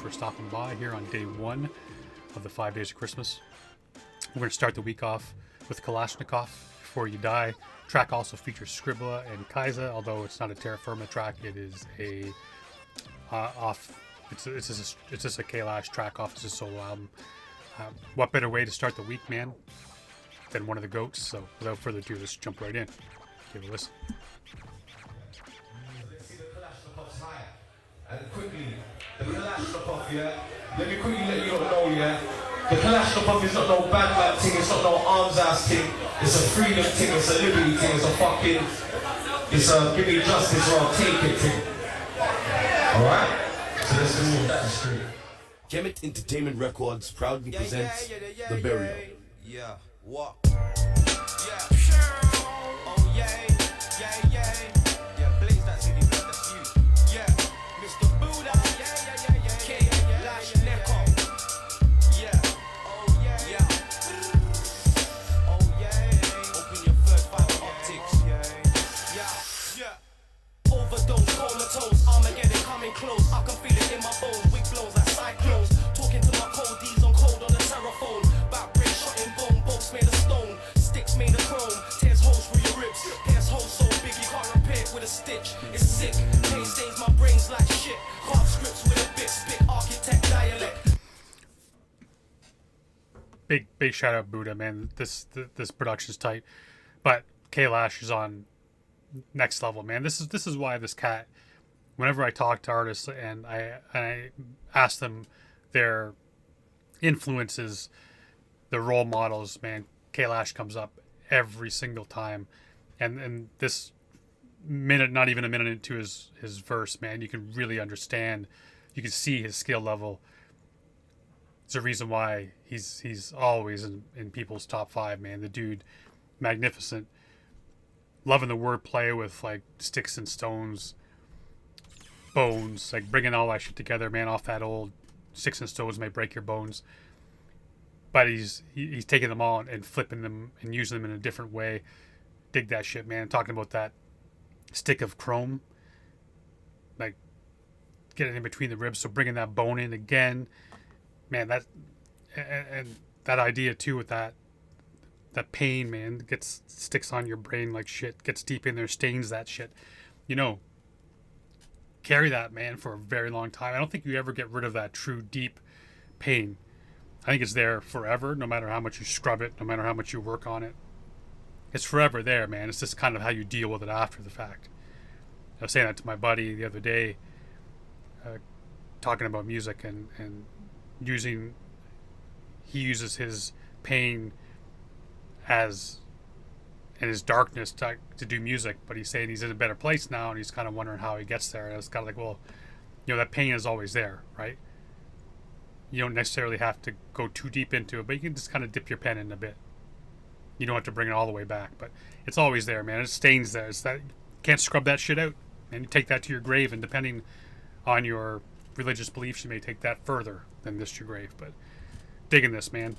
for stopping by here on day one of the 5 days of Christmas. We're going to start the week off with Kalashnikov, Before You Die. The track also features Scribbla and Kaiser, although it's not a terra firma track. It is a It's just a Kailash track off his solo album. What better way to start the week, man, than one of the goats? So without further ado, let's jump right in. Give it a listen. Let's see the Kalashnikov's high. And quickly, the Kalashnikov, yeah? Let me quickly let you know, yeah? The Kalashnikov is not no bad man thing, it's not no arms ass thing. It's a freedom thing, it's a liberty thing, it's a fucking... It's a give me justice or I'll take it thing. Alright? So let's just move that straight. Kemet Entertainment Records proudly presents The Burial. Yeah, what? Blaze that city, blood, that's you. Yeah, Mr. Buddha. Klashnekoff. Open your first fiber optics. Overdose, comatose, Armageddon coming close. I can feel it in my bones. Wig blows like cyclones. Talking to my coldies on cold on the terraphone. Backbreak shot in bone, bolts made of stone, sticks made of chrome. Tears holes through your ribs, pierce holes so big you can't repair it with a stitch. It's sick, pain stains my brains like shit. Carve scripts with a bit, spit architect dialect. Big shout out Buddha, man. This production's tight, but Kailash is on next level, man. This is why this cat, whenever I talk to artists and I ask them their influences, their role models, man, Kailash comes up every single time. And this minute, not even a minute into his verse, man, you can really understand, you can see his skill level. It's a reason why he's always in people's top 5, man. The dude, magnificent. Loving the wordplay with like sticks and stones, bones, like bringing all that shit together, man. Off that old sticks and stones may break your bones, but he's taking them all and flipping them and using them in a different way. Dig that shit, man. Talking about that stick of chrome, like getting in between the ribs, so bringing that bone in again, man. That and that idea too with that pain, man, sticks on your brain like shit, gets deep in there, stains that shit. Carry that, man, for a very long time. I don't think you ever get rid of that true deep pain. I think it's there forever, no matter how much you scrub it, no matter how much you work on it. It's forever there, man. It's just kind of how you deal with it after the fact. I was saying that to my buddy the other day, talking about music and he uses his pain and his darkness to do music, but he's saying he's in a better place now and he's kind of wondering how he gets there. And it's kind of like, well, that pain is always there, right? You don't necessarily have to go too deep into it, but you can just kind of dip your pen in a bit. You don't have to bring it all the way back, but it's always there, man. It stains there. It's that, you can't scrub that shit out, and you take that to your grave, and depending on your religious beliefs, you may take that further than this to your grave. But digging this, man.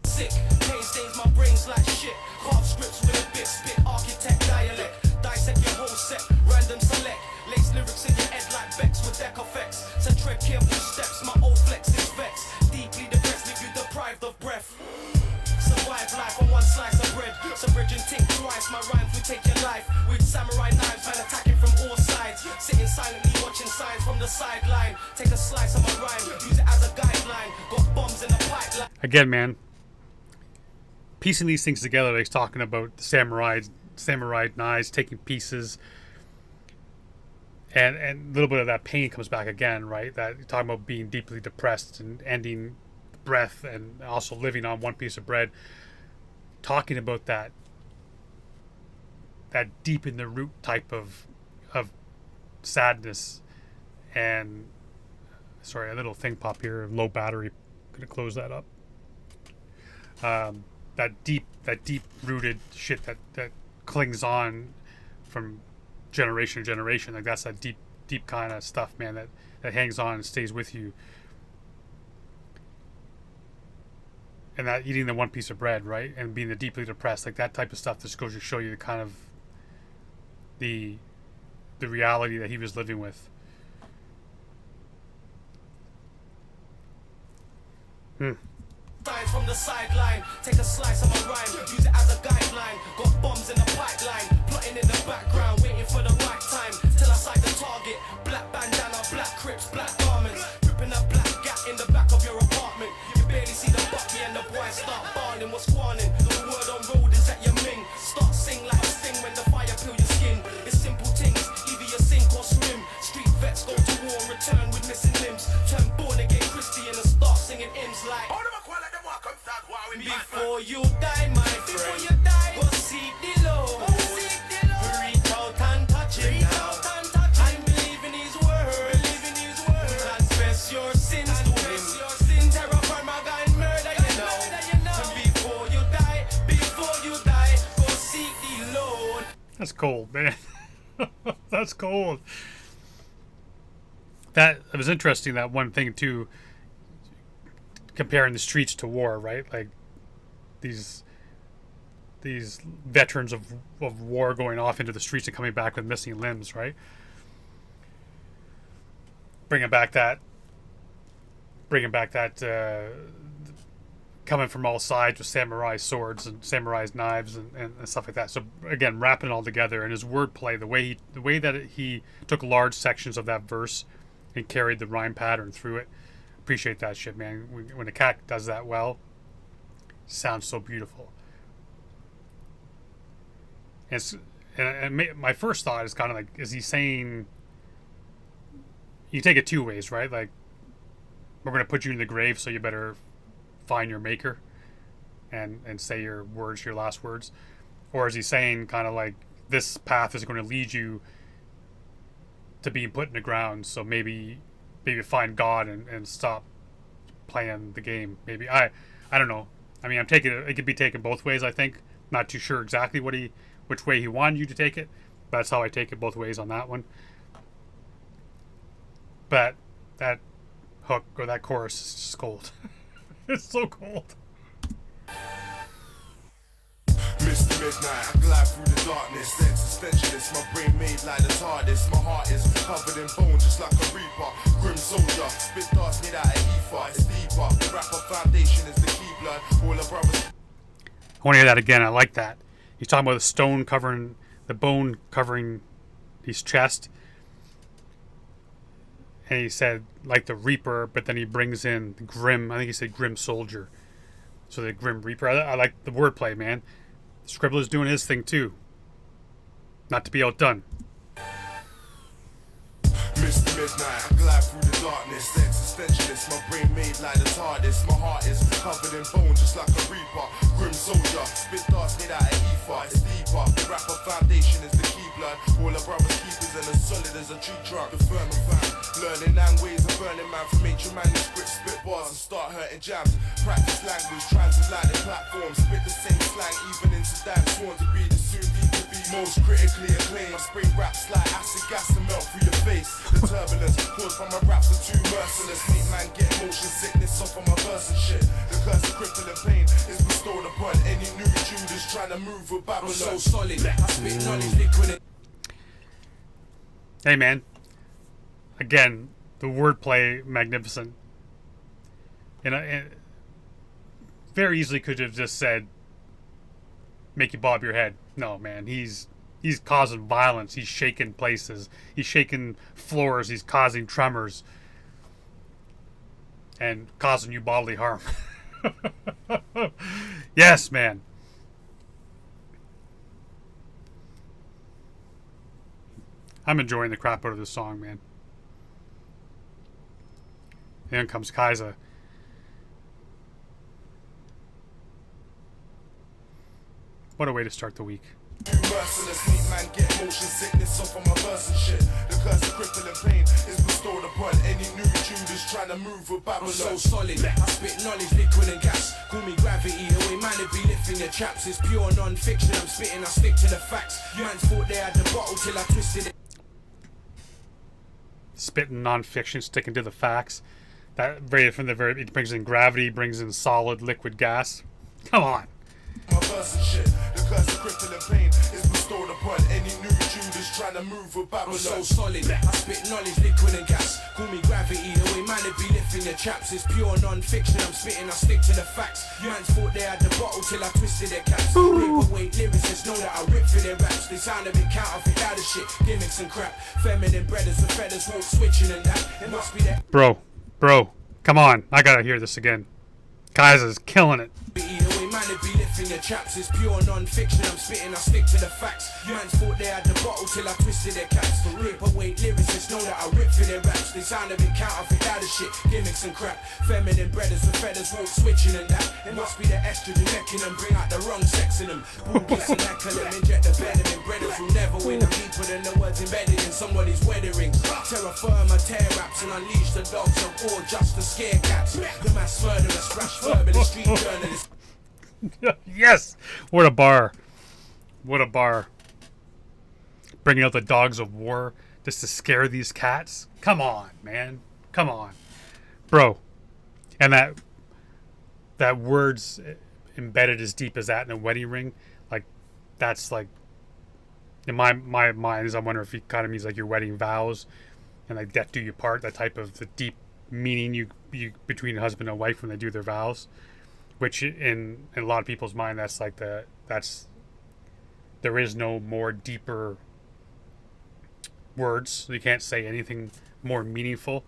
Sick, pain stains my brains like shit. Carve scripts with a bit, spit architect dialect. Dissect your whole set, random select. Lace lyrics in your head like Bex with deck effects. So tread careful steps, my old flex is vexed. Deeply depressed, leave you deprived of breath. Survive life on one slice of bread. So bridge and think twice, my rhymes will take your life. With samurai knives, man attacking from all sides. Sitting silently watching signs from the sideline. Take a slice of my rhyme, use it as a guideline. Got bombs in the pipeline. Again, man, piecing these things together, like he's talking about the samurai knives, taking pieces, and a little bit of that pain comes back again, right? That you're talking about being deeply depressed and ending breath and also living on one piece of bread. Talking about that deep in the root type of sadness. And sorry, a little thing pop here, low battery. Gonna close that up. That deep rooted shit that clings on from generation to generation. Like that's that deep kind of stuff, man, that hangs on and stays with you. And that eating the one piece of bread, right, and being the deeply depressed, like that type of stuff just goes to show you the kind of the reality that he was living with. From the sideline, take a slice of my rhyme, use it as a guideline. Got bombs in the pipeline, plotting in the background, waiting for the right time till I sight the target. Black bandana, black crips, black garments, ripping a black gap in the back of your apartment. You barely see the bucky and the boys start bawling. What's squalling? The word on road is that you ming. Start sing like a sting when the fire peel your skin. It's simple things, either you sink or swim. Street vets go to war, return with missing limbs. Turn born again Christian and start singing hymns like. Before you die, my friend, go seek the Lord. Reach out and touch him now. And believe in his word. Confess your sins to him. Terror, murder, and murder, you know. And before you die, go seek the Lord. That's cold, man. That's cold. That it was interesting, that one thing too, comparing the streets to war, right? Like these veterans of war going off into the streets and coming back with missing limbs, right? Bringing back that coming from all sides with samurai swords and samurai knives and stuff like that. So again, wrapping it all together, and his wordplay, the way that he took large sections of that verse and carried the rhyme pattern through it. Appreciate that shit, man. When a cat does that well, sounds so beautiful. And my first thought is kind of like, is he saying, you take it two ways, right? Like, we're going to put you in the grave, so you better find your maker and say your words, your last words. Or is he saying kind of like, this path is going to lead you to being put in the ground, so maybe find God and stop playing the game. Maybe I don't know. I mean, I'm taking it could be taken both ways, I think. Not too sure exactly which way he wanted you to take it. But that's how I take it, both ways on that one. But that hook or that chorus is just cold. It's so cold. Mr. Midnight, I glide through the darkness. Existentialist, my brain made like the TARDIS. My heart is covered in bone, just like a reaper. Grim soldier, spit darts made out of ether. It's deeper. The rapper foundation is the key blood. All the brothers. I want to hear that again. I like that. He's talking about the bone covering his chest. And he said, like the Reaper, but then he brings in the Grim, I think he said Grim Soldier. So the Grim Reaper. I like the wordplay, man. Scribbla's doing his thing too. Not to be outdone. Mr. Midnight, I glide through the darkness. Existentialist, my brain made like the TARDIS. My heart is covered in bone, just like a reaper. Grim soldier, spit darts made out of ether. It's deeper. The rapper foundation is the key blood. All the brothers keepers and as solid as a tree trunk. The firm and fan, learning and ways of burning man from ancient manuscripts. Spit bars and start hurting jams. Practice language, transatlantic platforms. Spit the same slang, even in Sudan. Sworn to be the soon to be most critically acclaimed. I spray raps like acid gas to melt through your face. The turbulence caused by my raps are too merciless. Make man get motion sickness off of my verse and shit. The curse of crippling pain is bestowed upon any new Judas trying to move with Babylon. I'm so solid, I spit knowledge liquid. Hey, man. Again, the wordplay, magnificent. And very easily could have just said, make you bob your head. No, man, he's causing violence. He's shaking places. He's shaking floors. He's causing tremors and causing you bodily harm. Yes, man. I'm enjoying the crap out of this song, man. Then comes Kaiser. What a way to start the week. Merciless, make man get motion sickness off of my verse and shit. The curse of crippling pain is bestowed upon any new Judas trying to move with Babylon. I'm so solid, I spit knowledge, liquid and gas. Call me gravity, the way man to be lifting your chaps. It's pure non-fiction, I'm spitting, I stick to the facts. Man's thought they had the bottle till I twisted it. Spitting non-fiction, sticking to the facts. That it brings in gravity, brings in solid liquid gas. Come on. My verse and shit. The curse of crippling pain is bestowed upon any new Judas trying to move with Babylon. I'm so solid, I spit knowledge, liquid and gas. Call me gravity, the way man be lifting your chaps. It's pure non-fiction, I'm spitting, I stick to the facts. Man's thought they had the bottle till I twisted their caps. Paperweight lyricists know that I rip for their raps. They sound a bit counterfeit, out of shit, gimmicks and crap. Feminine breaders with feathers, walk switching and that. It must be that. Bro, come on. I gotta hear this again. Kaiser's killing it. The way man be lifting your chaps is pure non-fiction. I'm spitting, I stick to the facts. Man's thought they had the bottle till I twisted their caps. The paperweight lyricists know that I rip for their raps. They sound a bit counterfeit, out of shit, gimmicks and crap. Feminine breaders with feathers, walk switching and that. It must be the estrogen necking them, bring out the wrong sex in them. Boom, kiss and neck them, inject the venom. Breaders will never win. I'm deeper than the words embedded in somebody's wedding ring. Terra firma, tear raps and unleash the dogs of war just to scare cats. The mass murderers, rash verb, the street journalists. Yes! What a bar. What a bar. Bringing out the dogs of war just to scare these cats? Come on, man. Come on. Bro. And that words embedded as deep as that in a wedding ring, like, that's like, in my mind, I'm wondering if he kind of means like your wedding vows and like death do you part, that type of the deep meaning you between husband and wife when they do their vows. Which in a lot of people's mind, that's like there is no more deeper words. You can't say anything more meaningful.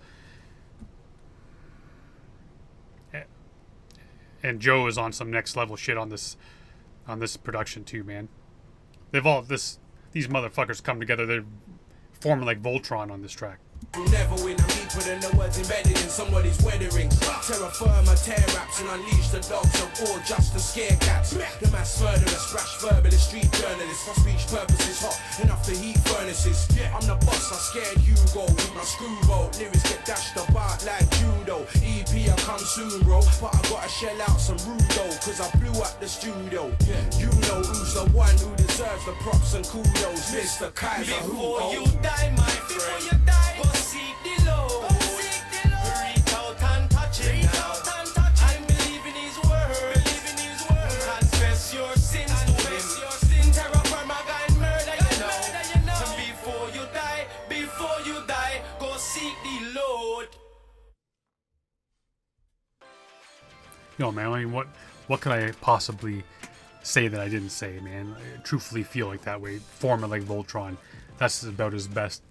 And Joe is on some next level shit on this production too, man. These motherfuckers come together. They're forming like Voltron on this track. Never win, I'm deeper than the words embedded in somebody's wedding ring. Terra firma, tear raps and unleash the dogs of war just to scare cats. The mass murderers, rash verbalist, street journalists. My speech purpose is hot enough to heat furnaces. I'm the boss, I scared Hugo with my screwball. Lyrics get dashed about like judo. EP, I come soon, bro. But I gotta shell out some rudo, cause I blew up the studio. You know who's the one who deserves the props and kudos. Mr. Kaiser, Before you die, my friend. Before you die, go seek the Lord. Go seek the Lord. Reach out and touch him. Reach out and touch him. And believe in his word. Believe in his word. Confess your sins to him. Your sin, terror, crime, and murder, you know. And before you die, go seek the Lord. Yo, man, I mean, what could I possibly say that I didn't say, man? I truthfully feel like that way. Form it like Voltron. That's about as best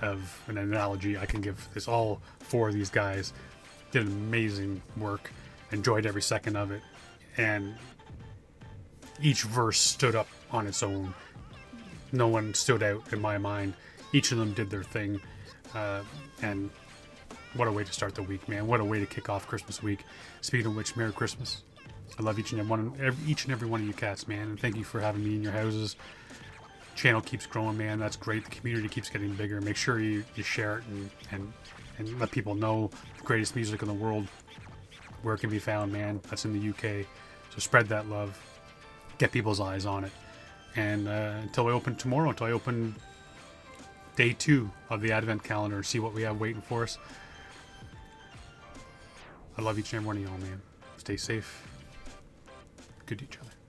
of an analogy I can give this. All four of these guys did amazing work. Enjoyed every second of it. And each verse stood up on its own. No one stood out in my mind. Each of them did their thing. And what a way to start the week, man. What a way to kick off Christmas week. Speaking of which, Merry Christmas. I love each and every one of you cats, man. And thank you for having me in your houses. Channel keeps growing, man. That's great. The community keeps getting bigger. Make sure you share it and let people know the greatest music in the world, where it can be found, man. That's in the UK. So spread that love. Get people's eyes on it. And until I open day 2 of the Advent calendar, see what we have waiting for us. I love each and every one of y'all, man. Stay safe. Good to each other.